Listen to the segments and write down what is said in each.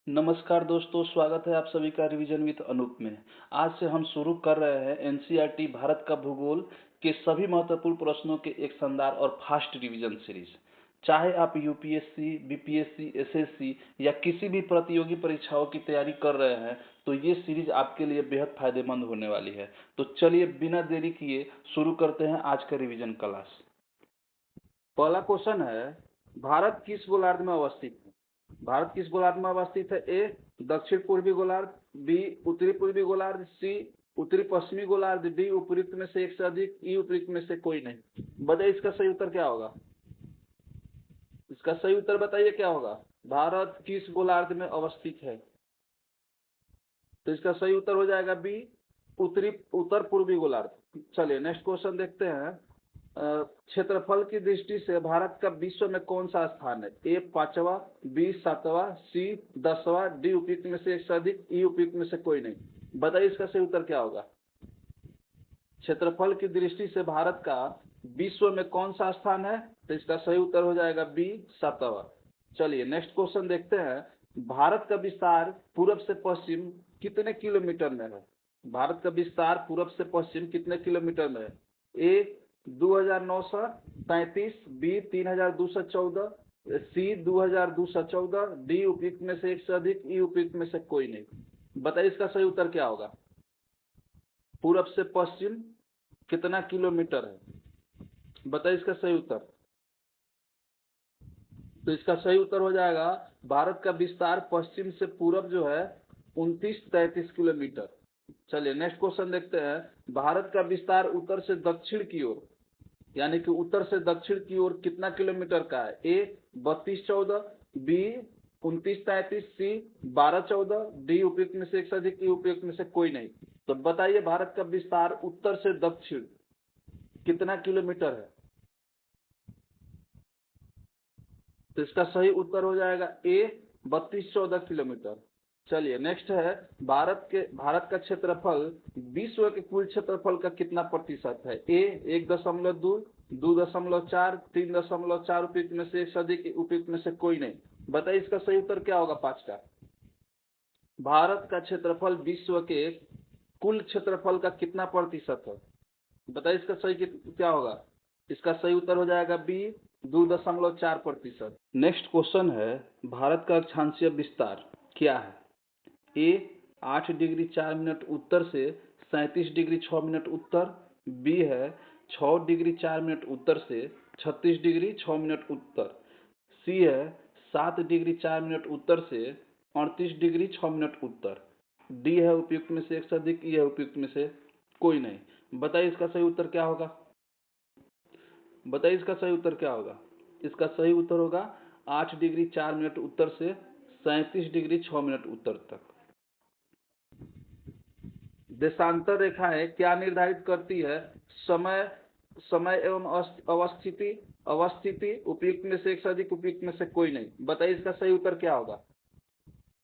नमस्कार दोस्तों, स्वागत है आप सभी का रिवीजन विद अनूप में। आज से हम शुरू कर रहे हैं एनसीईआरटी भारत का भूगोल के सभी महत्वपूर्ण प्रश्नों के एक शानदार और फास्ट रिवीजन सीरीज। चाहे आप यूपीएससी, बीपीएससी, एसएससी या किसी भी प्रतियोगी परीक्षाओं की तैयारी कर रहे हैं, तो ये सीरीज आपके लिए बेहद फायदेमंद होने वाली है। तो चलिए बिना देरी किए शुरू करते हैं आज का रिवीजन क्लास। पहला क्वेश्चन है, भारत किस गोलार्ध में अवस्थित है? भारत किस गोलार्ध में अवस्थित है? ए दक्षिण पूर्वी गोलार्ध, बी उत्तरी पूर्वी गोलार्ध, सी उत्तरी पश्चिमी गोलार्ध, डी उपयुक्त में से एक से अधिक, ई उपयुक्त में से कोई नहीं। बताइए इसका सही उत्तर क्या होगा? इसका सही उत्तर बताइए क्या होगा? भारत किस गोलार्ध में अवस्थित है? तो इसका सही उत्तर हो जाएगा बी उत्तर पूर्वी गोलार्ध। चलिए नेक्स्ट क्वेश्चन देखते हैं। क्षेत्रफल की दृष्टि से भारत का विश्व में कौन सा स्थान है? ए 5वां, बी 7वां, सी 10वां, डी उपयुक्त में से एक से अधिक, ई उपयुक्त में से कोई नहीं। बताइए इसका सही उत्तर क्या होगा? क्षेत्रफल की दृष्टि से भारत का विश्व में कौन सा स्थान है? तो इसका सही उत्तर हो जाएगा बी 7वां। चलिए नेक्स्ट क्वेश्चन देखते हैं। भारत का विस्तार पूर्व से पश्चिम कितने किलोमीटर में है? भारत का विस्तार पूर्व से पश्चिम कितने किलोमीटर में है? ए 2933, बी 3214, सी 2214, डी उपयुक्त में से एक से अधिक, ई उपयुक्त में से कोई नहीं। बताइए इसका सही उत्तर क्या होगा? पूर्व से पश्चिम कितना किलोमीटर है? बताइए इसका सही उत्तर। तो इसका सही उत्तर हो जाएगा, भारत का विस्तार पश्चिम से पूर्व जो है 2933 किलोमीटर। चलिए नेक्स्ट क्वेश्चन देखते हैं। भारत का विस्तार उत्तर से दक्षिण की ओर, यानी कि उत्तर से दक्षिण की ओर कितना किलोमीटर का है? ए 3214, बी 2933, सी 1214, डी उपयुक्त में से एक से अधिक, ई उपयुक्त में से कोई नहीं। तो बताइए भारत का विस्तार उत्तर से दक्षिण कितना किलोमीटर है? तो इसका सही उत्तर हो जाएगा ए 3214 किलोमीटर। चलिए नेक्स्ट है, भारत का क्षेत्रफल विश्व के कुल क्षेत्रफल का कितना प्रतिशत है? ए 1.2, 2.4, 3.4 उपयुक्त में से एक से अधिक, उपयुक्त में से कोई नहीं। बताइए इसका सही उत्तर क्या होगा? 5 का। भारत का क्षेत्रफल विश्व के कुल क्षेत्रफल का कितना प्रतिशत है? बताइए इसका सही क्या होगा? इसका सही उत्तर हो जाएगा बी 2.4%। नेक्स्ट क्वेश्चन है, भारत का अक्षांशीय विस्तार क्या है? ए 8 डिग्री 4 मिनट उत्तर से 37 डिग्री 6 मिनट उत्तर, बी है 6 डिग्री 4 मिनट उत्तर से 36 डिग्री 6 मिनट उत्तर, सी है 7 डिग्री 4 मिनट उत्तर से 38 डिग्री 6 मिनट उत्तर, डी है उपयुक्त में से एक से अधिक, ई है उपयुक्त में से कोई नहीं। बताइए इसका सही उत्तर क्या होगा? बताइए इसका सही उत्तर क्या होगा? इसका सही उत्तर होगा 8 डिग्री 4 मिनट उत्तर से 37 डिग्री 6 मिनट उत्तर तक। देशांतर रेखाएं क्या निर्धारित करती है? समय समय एवं अवस्थिति अवस्थिति, उपयुक्त में से एक से अधिक, उपयुक्त में से कोई नहीं। बताइए इसका सही उत्तर क्या होगा?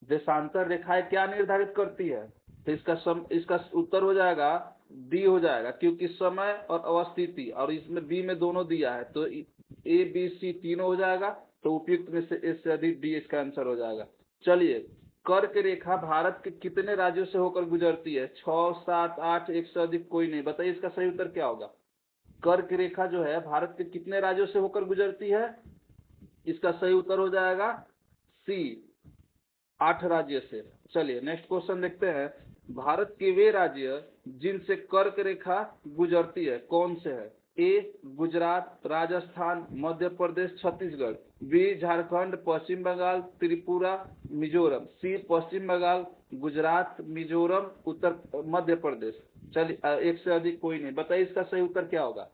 देशांतर रेखाएं क्या निर्धारित करती है? तो इसका उत्तर हो जाएगा डी हो जाएगा, क्योंकि समय और अवस्थिति और इसमें बी में दोनों दिया है, तो ए बी सी तीनों हो जाएगा, तो उपयुक्त में से ए से अधिक, डी इसका आंसर हो जाएगा। चलिए, कर्क रेखा भारत के कितने राज्यों से होकर गुजरती है? 6, 7, 8, एक से अधिक, कोई नहीं। बताइए इसका सही उत्तर क्या होगा? कर्क रेखा जो है भारत के कितने राज्यों से होकर गुजरती है? इसका सही उत्तर हो जाएगा सी 8 राज्य से। चलिए नेक्स्ट क्वेश्चन देखते हैं। भारत के वे राज्य जिनसे कर्क रेखा गुजरती है कौन से है? ए गुजरात, राजस्थान, मध्य प्रदेश, छत्तीसगढ़, बी झारखंड, पश्चिम बंगाल, त्रिपुरा, मिजोरम, सी पश्चिम बंगाल, गुजरात, मिजोरम, उत्तर मध्य प्रदेश। चलिए एक से अधिक, कोई नहीं। बताइए इसका सही उत्तर क्या होगा?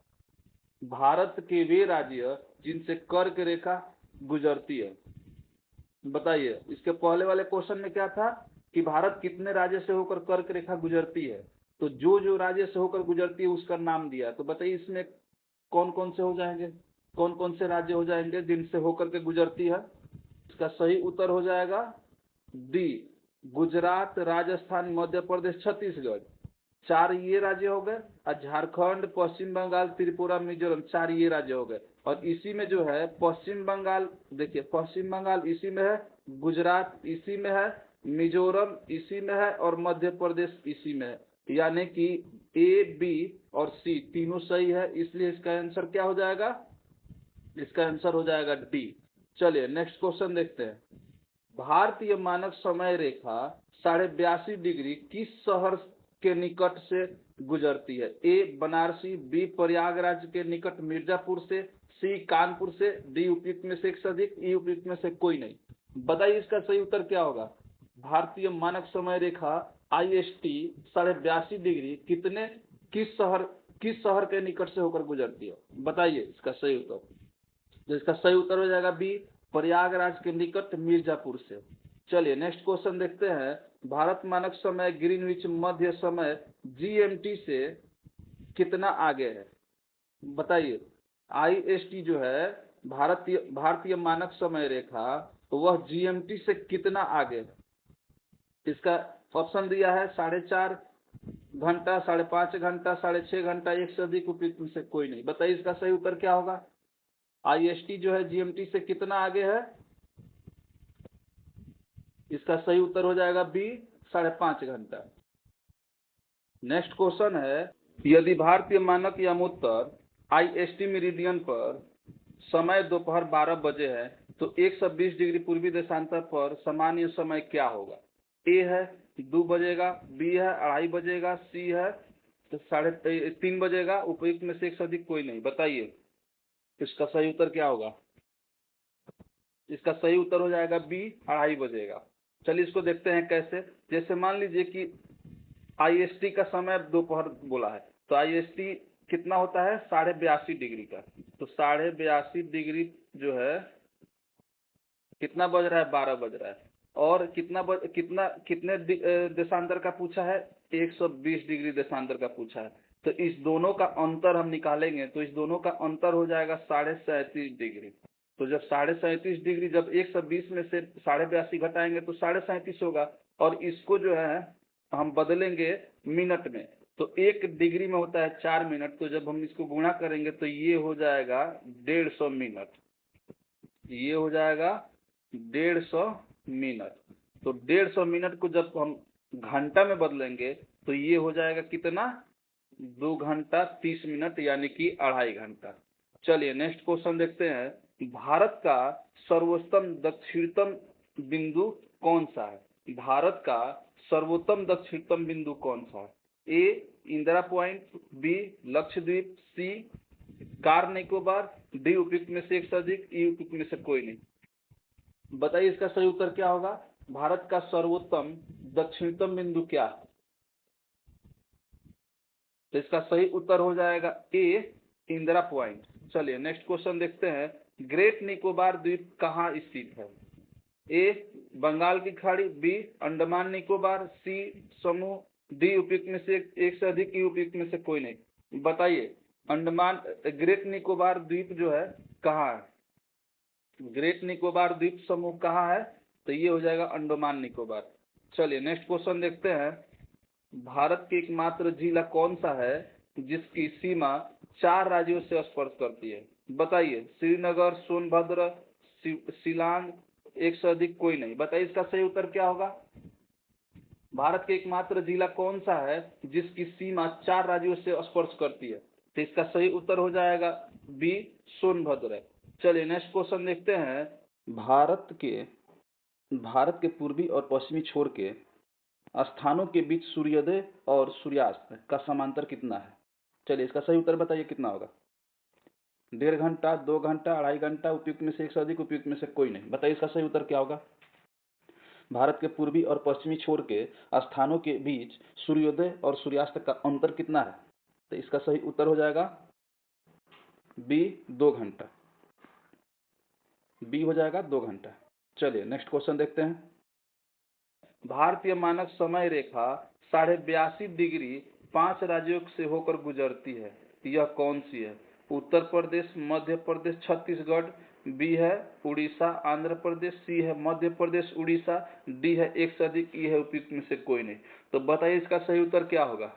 भारत के वे राज्य जिनसे कर्क रेखा गुजरती है। बताइए, इसके पहले वाले क्वेश्चन में क्या था कि भारत कितने राज्य से होकर कर्क रेखा गुजरती है, तो जो जो राज्य से होकर गुजरती है उसका नाम दिया। तो बताइए इसमें कौन कौन से हो जाएंगे, कौन कौन से राज्य हो जाएंगे जिनसे होकर के गुजरती है? इसका सही उत्तर हो जाएगा डी गुजरात, राजस्थान, मध्य प्रदेश, छत्तीसगढ़। 4 ये राज्य हो गए, और झारखंड, पश्चिम बंगाल, त्रिपुरा, मिजोरम, 4 ये राज्य हो गए। और इसी में जो है पश्चिम बंगाल, देखिए पश्चिम बंगाल इसी में है, गुजरात इसी में है, मिजोरम इसी में है और मध्य प्रदेश इसी में है। यानी कि ए, बी और सी तीनों सही है, इसलिए इसका आंसर क्या हो जाएगा? इसका आंसर हो जाएगा डी। चलिए नेक्स्ट क्वेश्चन देखते हैं। भारतीय मानक समय रेखा 82.5 डिग्री किस शहर के निकट से गुजरती है? ए बनारसी, बी प्रयागराज के निकट मिर्जापुर से, सी कानपुर से, डी उपयुक्त में से एक से अधिक, ई उपयुक्त में से कोई नहीं। बताइए इसका सही उत्तर क्या होगा? भारतीय मानक समय रेखा IST 82.5 डिग्री किस शहर के निकट से होकर गुजरती है? बताइए इसका सही उत्तर। तो इसका सही उत्तर हो जाएगा बी प्रयागराज के निकट मिर्जापुर से। चलिए नेक्स्ट क्वेश्चन देखते हैं। भारत मानक समय ग्रीनविच मध्य समय GMT से कितना आगे है? बताइए। IST जो है भारतीय मानक समय रेखा, तो वह GMT से कितना आगे है? इसका ऑप्शन दिया है 4.5 घंटा, 5.5 घंटा, 6.5 घंटा, एक से अधिक, उपयुक्त में से कोई नहीं। बताइए इसका सही उत्तर क्या होगा? IST जो है GMT से कितना आगे है? इसका सही उत्तर हो जाएगा बी 5.5 घंटा। नेक्स्ट क्वेश्चन है, यदि भारतीय मानक यमोत्तर IST मेरिडियन पर समय दोपहर 12 बजे है तो 120 डिग्री पूर्वी देशांतर पर सामान्य समय क्या होगा? ए है 2 बजेगा, बी है 2:30 बजेगा, सी है तो 3:30 बजेगा, उपयुक्त में से एक से अधिक कोई नहीं। बताइए इसका सही उत्तर क्या होगा? इसका सही उत्तर हो जाएगा बी 2:30 बजेगा। चलिए इसको देखते हैं कैसे। जैसे मान लीजिए कि IST का समय दोपहर बोला है, तो IST कितना होता है? 82.5 डिग्री का। तो 82.5 डिग्री जो है कितना बज रहा है? 12 बज रहा है। और कितने देशांतर का पूछा है? 120 डिग्री देशांतर का पूछा है। तो इस दोनों का अंतर हम निकालेंगे, तो इस दोनों का अंतर हो जाएगा 37.5 डिग्री। तो जब 37.5 डिग्री, जब 120 में से 82.5 घटाएंगे तो 37.5 होगा। और इसको जो है हम बदलेंगे मिनट में, तो 1 डिग्री में होता है 4 मिनट। तो जब हम इसको गुणा करेंगे तो ये हो जाएगा 150 मिनट। ये हो जाएगा 150 मिनट। तो 150 मिनट को जब हम घंटा में बदलेंगे तो ये हो जाएगा कितना? 2 घंटा 30 मिनट, यानी कि 2.5 घंटा। चलिए नेक्स्ट क्वेश्चन देखते हैं। भारत का सर्वोत्तम दक्षिणतम बिंदु कौन सा है? भारत का सर्वोत्तम दक्षिणतम बिंदु कौन सा है? ए इंदिरा पॉइंट, बी लक्षद्वीप, सी कार निकोबार, डी उपयुक्त में से एक से अधिक, ई उपयुक्त में से कोई नहीं। बताइए इसका सही उत्तर क्या होगा? भारत का सर्वोत्तम दक्षिणतम बिंदु क्या है? तो इसका सही उत्तर हो जाएगा ए इंदिरा पॉइंट। चलिए नेक्स्ट क्वेश्चन देखते हैं। ग्रेट निकोबार द्वीप कहाँ स्थित है? ए बंगाल की खाड़ी, बी अंडमान निकोबार, सी समूह, डी उपयुक्त में से एक से अधिक, ई उपयुक्त में से कोई नहीं। बताइए ग्रेट निकोबार द्वीप जो है कहाँ है? ग्रेट निकोबार द्वीप समूह कहाँ है? तो ये हो जाएगा अंडमान निकोबार। चलिए नेक्स्ट क्वेश्चन देखते हैं। भारत की एकमात्र जिला कौन सा है जिसकी सीमा 4 राज्यों से स्पर्श करती है? बताइए। श्रीनगर, सोनभद्र, शिलांग, एक से अधिक, कोई नहीं। बताइए इसका सही उत्तर क्या होगा? भारत के एकमात्र जिला कौन सा है जिसकी सीमा 4 राज्यों से स्पर्श करती है? तो इसका सही उत्तर हो जाएगा बी सोनभद्र। चलिए नेक्स्ट क्वेश्चन देखते हैं। भारत के पूर्वी और पश्चिमी छोर के स्थानों के बीच सूर्योदय और सूर्यास्त का समांतर कितना है? चलिए इसका सही उत्तर बताइए कितना होगा? 1.5 घंटा, 2 घंटा, 2.5 घंटा, उपयुक्त में से एक से अधिक, उपयुक्त में से कोई नहीं। बताइए इसका सही उत्तर क्या होगा? भारत के पूर्वी और पश्चिमी छोर के स्थानों के बीच सूर्योदय और सूर्यास्त का अंतर कितना है? तो इसका सही उत्तर हो जाएगा बी 2 घंटा। बी हो जाएगा 2 घंटा। चलिए नेक्स्ट क्वेश्चन देखते हैं। भारतीय मानक समय रेखा 82.5 डिग्री 5 राज्यों से होकर गुजरती है, यह कौन सी है? उत्तर प्रदेश, मध्य प्रदेश, छत्तीसगढ़, बी है उड़ीसा, आंध्र प्रदेश, सी है मध्य प्रदेश, उड़ीसा, डी है एक से अधिक, ई है उपयुक्त में से कोई नहीं। तो बताइए इसका सही उत्तर क्या होगा?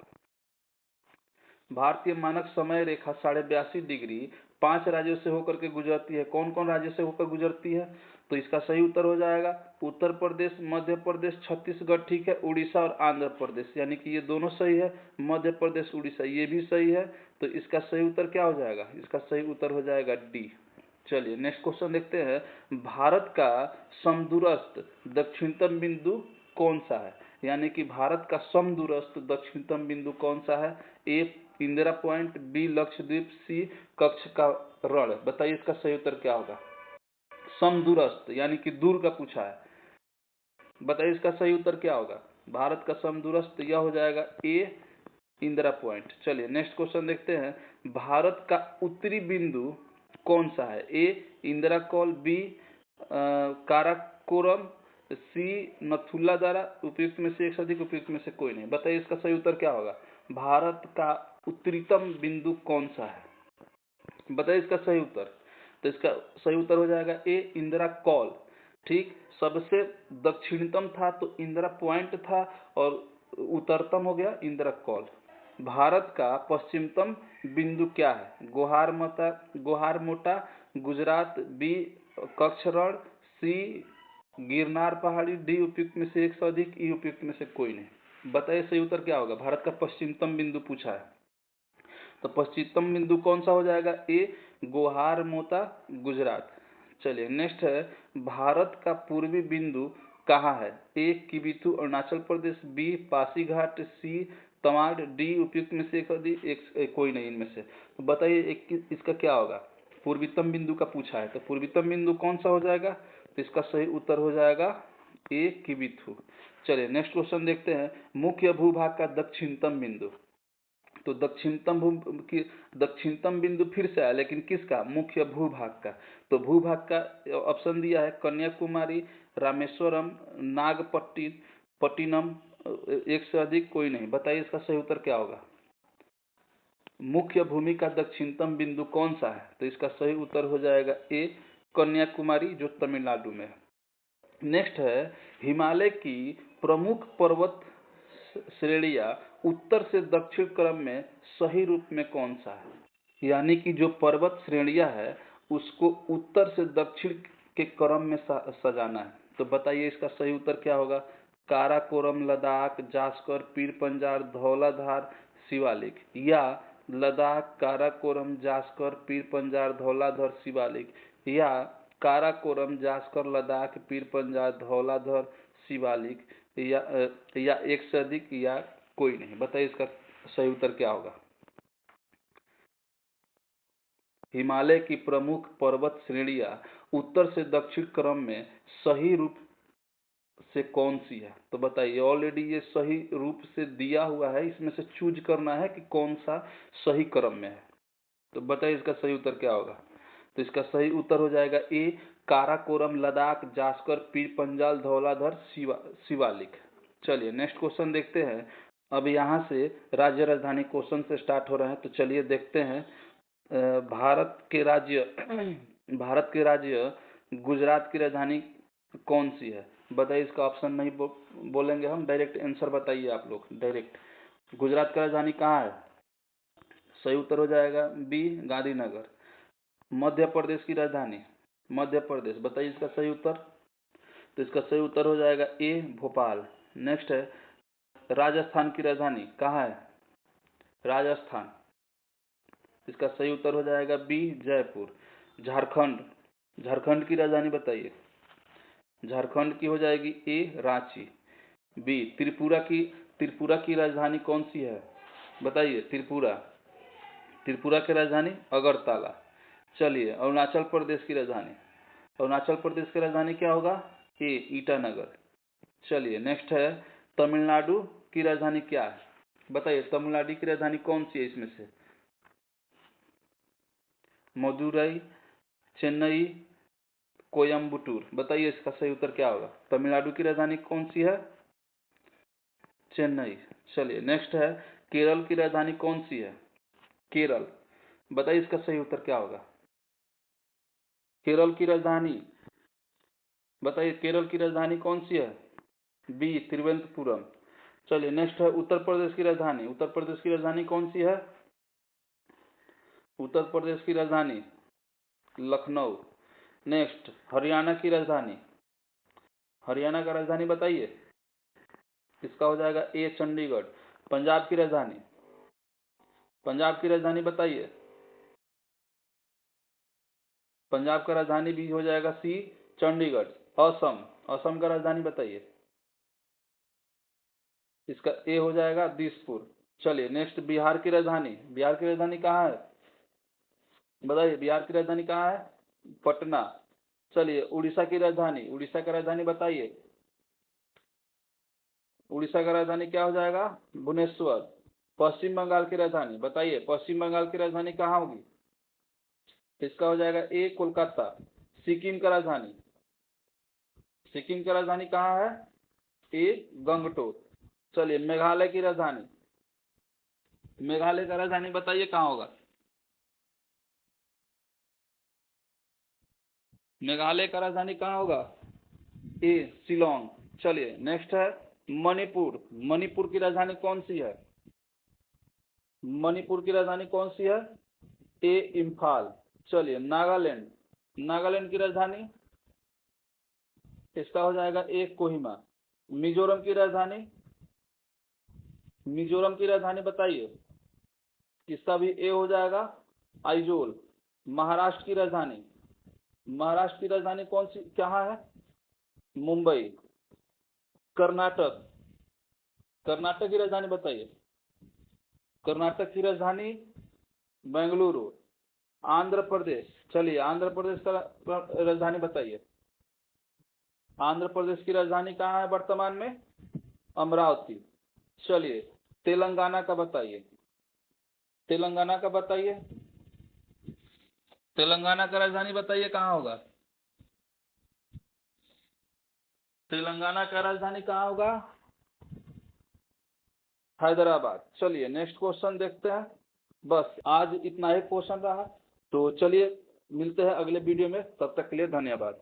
भारतीय मानक समय रेखा 82.5 डिग्री 5 राज्यों से होकर के गुजरती है। कौन कौन राज्यों से होकर गुजरती है? तो इसका सही उत्तर हो जाएगा उत्तर प्रदेश, मध्य प्रदेश, छत्तीसगढ़, ठीक है, उड़ीसा और आंध्र प्रदेश, यानी कि ये दोनों सही है। मध्य प्रदेश, उड़ीसा ये भी सही है। तो इसका सही उत्तर क्या हो जाएगा? इसका सही उत्तर हो जाएगा डी। चलिए नेक्स्ट क्वेश्चन देखते हैं। भारत का समदूरस्थ दक्षिणतम बिंदु कौन सा है? यानी कि भारत का समदूरस्थ दक्षिणतम बिंदु कौन सा है? ए इंदिरा पॉइंट, बी लक्षद्वीप, सी कच्छ का रण। बताइए इसका सही उत्तर क्या होगा? समदूरस्थ यानी कि दूर का पूछा है। बताइए इसका सही उत्तर क्या होगा? भारत का समदूरस्थ यह हो जाएगा ए इंदिरा पॉइंट। चलिए नेक्स्ट क्वेश्चन देखते हैं। भारत का उत्तरी बिंदु कौन सा है? ए इंदिरा कॉल, बी काराकोरम, सी नथुला दारा। उपयुक्त में से एक से अधिक, उपयुक्त में से कोई नहीं। बताइए इसका सही उत्तर क्या होगा? भारत का उत्तरीतम बिंदु कौन सा है? बताइए इसका सही उत्तर। तो इसका सही उत्तर हो जाएगा ए इंदिरा कॉल। ठीक, सबसे दक्षिणतम था तो इंदिरा पॉइंट था और उत्तरतम हो गया इंदिरा कॉल। भारत का पश्चिमतम बिंदु क्या है? गोहार मोटा, गुजरात, बी कच्छ रण, सी गिरनार पहाड़ी, डी उपयुक्त में से एक से अधिक, ई उपयुक्त में से कोई नहीं। बताइए सही उत्तर क्या होगा? भारत का पश्चिमतम बिंदु पूछा है तो पश्चिमतम बिंदु कौन सा हो जाएगा? ए गोहार मोता, गुजरात। चलिए नेक्स्ट है। भारत का पूर्वी बिंदु कहाँ है? ए किबिथु अरुणाचल प्रदेश, बी पासीघाट, सी तवांग, डी उपयुक्त में से एक कोई नहीं इनमें से। तो बताइए इसका क्या होगा? पूर्वीतम बिंदु का पूछा है तो पूर्वीतम बिंदु कौन सा हो जाएगा? तो इसका सही उत्तर हो जाएगा ए किबिथु। चलिए नेक्स्ट क्वेश्चन देखते हैं। मुख्य भूभाग का दक्षिणतम बिंदु। तो दक्षिणतम बिंदु फिर से आया, लेकिन किसका? मुख्य भूभाग का। तो भूभाग का ऑप्शन दिया है कन्याकुमारी, रामेश्वरम, नागपट्टिनम, एक से अधिक, कोई नहीं। बताइए इसका सही उत्तर क्या होगा? मुख्य भूमि का दक्षिणतम बिंदु कौन सा है? तो इसका सही उत्तर हो जाएगा ए कन्याकुमारी, जो तमिलनाडु में है। नेक्स्ट है। हिमालय की प्रमुख पर्वत श्रेणियां उत्तर से दक्षिण क्रम में सही रूप में कौन सा है? यानी कि जो पर्वत श्रेणियां है उसको उत्तर से दक्षिण के क्रम में सजाना है। तो बताइए इसका सही उत्तर क्या होगा? काराकोरम, लद्दाख, जास्कर, पीर पंजाल, धौलाधार, शिवालिक, या लद्दाख, काराकोरम, जास्कर, पीर पंजाल, धौलाधर, शिवालिक, या काराकोरम, जास्कर, लद्दाख, पीर पंजाल, धौलाधर, शिवालिक, या एक से अधिक, या कोई नहीं। बताइए इसका सही उत्तर क्या होगा? हिमालय की प्रमुख पर्वत श्रेणियां उत्तर से दक्षिण क्रम में सही रूप से कौन सी है? तो बताइए, ऑलरेडी ये सही रूप से दिया हुआ है, इसमें से चूज करना है कि कौन सा सही क्रम में है। तो बताइए इसका सही उत्तर क्या होगा? तो इसका सही उत्तर हो जाएगा ए काराकोरम, लद्दाख, जास्कर, पीर पंजाल, धौलाधर, शिवालिक। चलिए नेक्स्ट क्वेश्चन देखते हैं। अब यहाँ से राज्य राजधानी क्वेश्चन से स्टार्ट हो रहे हैं। तो चलिए देखते हैं। भारत के राज्य गुजरात की राजधानी कौन सी है? बताइए इसका ऑप्शन नहीं बोलेंगे हम, डायरेक्ट आंसर बताइए आप लोग डायरेक्ट। गुजरात की राजधानी कहाँ है? सही उत्तर हो जाएगा बी गांधीनगर। मध्य प्रदेश की राजधानी मध्य प्रदेश। बताइए इसका सही उत्तर। तो इसका सही उत्तर हो जाएगा ए भोपाल। नेक्स्ट है। राजस्थान की राजधानी कहाँ है? राजस्थान। इसका सही उत्तर हो जाएगा बी जयपुर। झारखंड की राजधानी बताइए। झारखंड की हो जाएगी ए रांची। बी त्रिपुरा की राजधानी कौन सी है? बताइए। त्रिपुरा की राजधानी अगरतला। चलिए अरुणाचल प्रदेश की राजधानी क्या होगा? ए ईटानगर। चलिए नेक्स्ट है। तमिलनाडु की राजधानी क्या है? बताइए तमिलनाडु की राजधानी कौन सी है इसमें से? मदुरई, चेन्नई, कोयम्बटूर। बताइए इसका सही उत्तर क्या होगा? तमिलनाडु की राजधानी कौन सी है? चेन्नई। चलिए नेक्स्ट है। केरल की राजधानी कौन सी है? केरल। बताइए इसका सही उत्तर क्या होगा? केरल की राजधानी बताइए। केरल की राजधानी कौन सी है? बी तिरुवनंतपुरम। चलिए नेक्स्ट है। उत्तर प्रदेश की राजधानी कौन सी है? उत्तर प्रदेश की राजधानी लखनऊ। नेक्स्ट, हरियाणा की राजधानी, हरियाणा का राजधानी बताइए। इसका हो जाएगा ए चंडीगढ़। पंजाब की राजधानी, पंजाब की राजधानी बताइए। पंजाब का राजधानी भी हो जाएगा सी चंडीगढ़। असम, असम का राजधानी बताइए। इसका ए हो जाएगा दिसपुर। चलिए नेक्स्ट, बिहार की राजधानी, बिहार की राजधानी कहाँ है बताइए, बिहार की राजधानी कहाँ है? पटना। चलिए उड़ीसा की राजधानी, उड़ीसा का राजधानी बताइए। उड़ीसा का राजधानी क्या हो जाएगा? भुवनेश्वर। पश्चिम बंगाल की राजधानी बताइए, पश्चिम बंगाल की राजधानी कहाँ होगी? इसका हो जाएगा ए कोलकाता। सिक्किम का राजधानी, सिक्किम का राजधानी कहाँ है? ए गंगटोक। चलिए मेघालय की राजधानी, मेघालय का राजधानी बताइए कहाँ होगा? मेघालय का राजधानी कहाँ होगा? ए शिलोंग। चलिए नेक्स्ट है मणिपुर, मणिपुर की राजधानी कौन सी है? मणिपुर की राजधानी कौन सी है? ए इम्फाल। चलिए नागालैंड, नागालैंड की राजधानी, इसका हो जाएगा ए कोहिमा। मिजोरम की राजधानी, मिजोरम की राजधानी बताइए। इसका भी ए हो जाएगा आइजोल। महाराष्ट्र की राजधानी, महाराष्ट्र की राजधानी कौन सी कहाँ है? मुंबई। कर्नाटक, कर्नाटक की राजधानी बताइए। कर्नाटक की राजधानी बेंगलुरु। आंध्र प्रदेश, चलिए आंध्र प्रदेश का राजधानी बताइए। आंध्र प्रदेश की राजधानी कहाँ है वर्तमान में? अमरावती। चलिए तेलंगाना का बताइए, तेलंगाना का बताइए, तेलंगाना का राजधानी बताइए कहाँ होगा? तेलंगाना का राजधानी कहाँ होगा? हैदराबाद। चलिए नेक्स्ट क्वेश्चन देखते हैं। बस आज इतना ही क्वेश्चन रहा, तो चलिए मिलते हैं अगले वीडियो में, तब तक के लिए धन्यवाद।